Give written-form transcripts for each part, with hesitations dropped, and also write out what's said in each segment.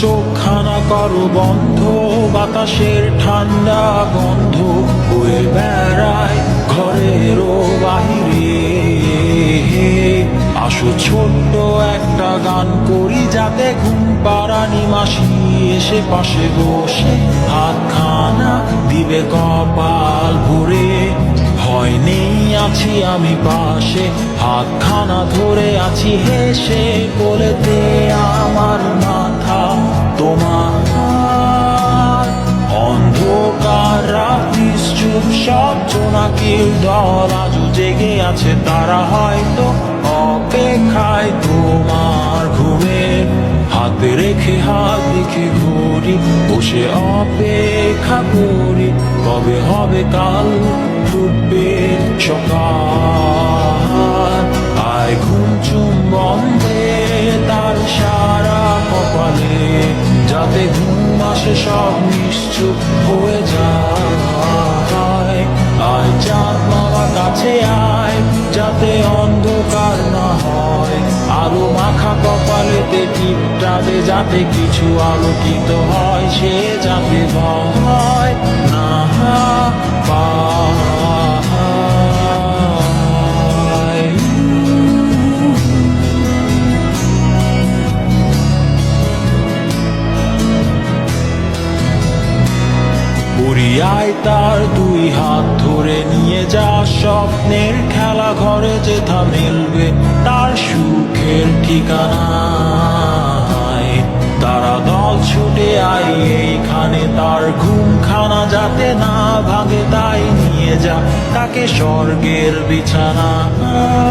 চোখখানা করো বন্ধ, বাতাসের ঠান্ডা গন্ধ বয়ে বেড়ায় ঘরেরও বাহিরে। আসো ছোট্ট একটা গান করি, যাতে ঘুম পাড়ানি মাসি এসে পাশে বসে হাতখানা দিবে কপাল ভরে। ভয় নেই, আছি আমি পাশে, হাতখানা ধরে আছি হেসে, বলেতে আমার মাথা তোমার। অন্ধকার রাত্রি চুপ, সব জোনাকির দল আজও জেগে আছে, তারা হয়তো অপেক্ষায় তোমার ঘুমের। হাতে রেখে হাত দেখে ঘুরি, বসে অপেক্ষা করি, কবে হবে কাল ফুটবে সকাল। আয় ঘুম চুম বন্ধে তার সারা কপালে, যাতে ঘুম আসে সব নিশ্চুপ হয়ে যায়। আয় চাঁদ মামা কাছে আয়, যাতে অন্ধকার না হয়, আলো মাখা কপালেতে টিপটা দে, যাতে কিছু আলোকিত হয়, সে যাতে ভয় না পায়। পুরিয়ায় তার দুই হাত ধরে নিয়ে যা, স্বপ্নের খেলা ঘরে যেথা মিলবে তার সুখের ঠিকানায়। তারা দল ছুটে আয় এইখানে, তার ঘুমখানা যাতে না ভাঙে, তাই নিয়ে যা তাকে স্বর্গের বিছানায়।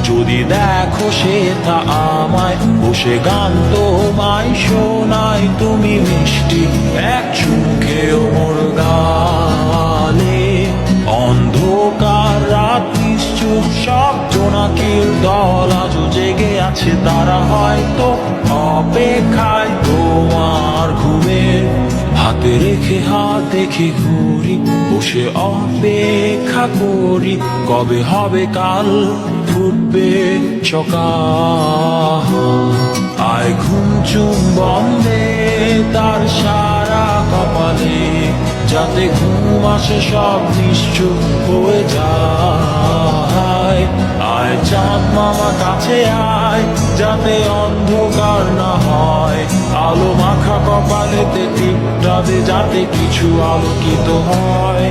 যদি দেখো সে তা আমায় বসে গান তোমায় শোনায়, তুমি মিষ্টি এক চুমুকেও মোর গালে। অন্ধকার রাত্রি চুপ, সব জোনাকির দল আজও জেগে আছে, তারা হয়তো অপেক্ষায় তোমার ঘুমের। হাতে রেখে হাত দেখে ঘুরি, বসে অপেক্ষা করি, কবে হবে কাল ফুটবে সকাল। আয় ঘুম চুম বন্ধে তার সারা কপালে, যাতে ঘুম আসে সব নিশ্চুপ হয়ে যায়। আয় চাঁদ মামা কাছে আয়, যাতে অন্ধকার না হয়, আলো মাখা কপালেতে টিপটা দে, যাতে কিছু আলোকিত হয়।